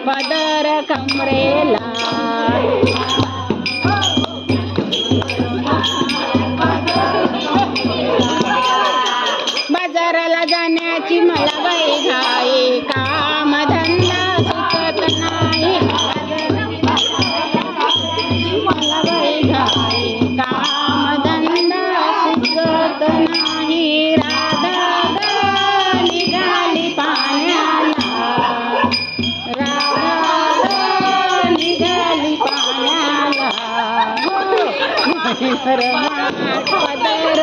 पदर कमरेला बाजाराला जाण्याची मला बाई घाई काम धंदा सुचत नाही मला बाई घाई काम धंदा सुचत नाही राधा निघाली पाण्याला राधा निघाली पाण्याला पदर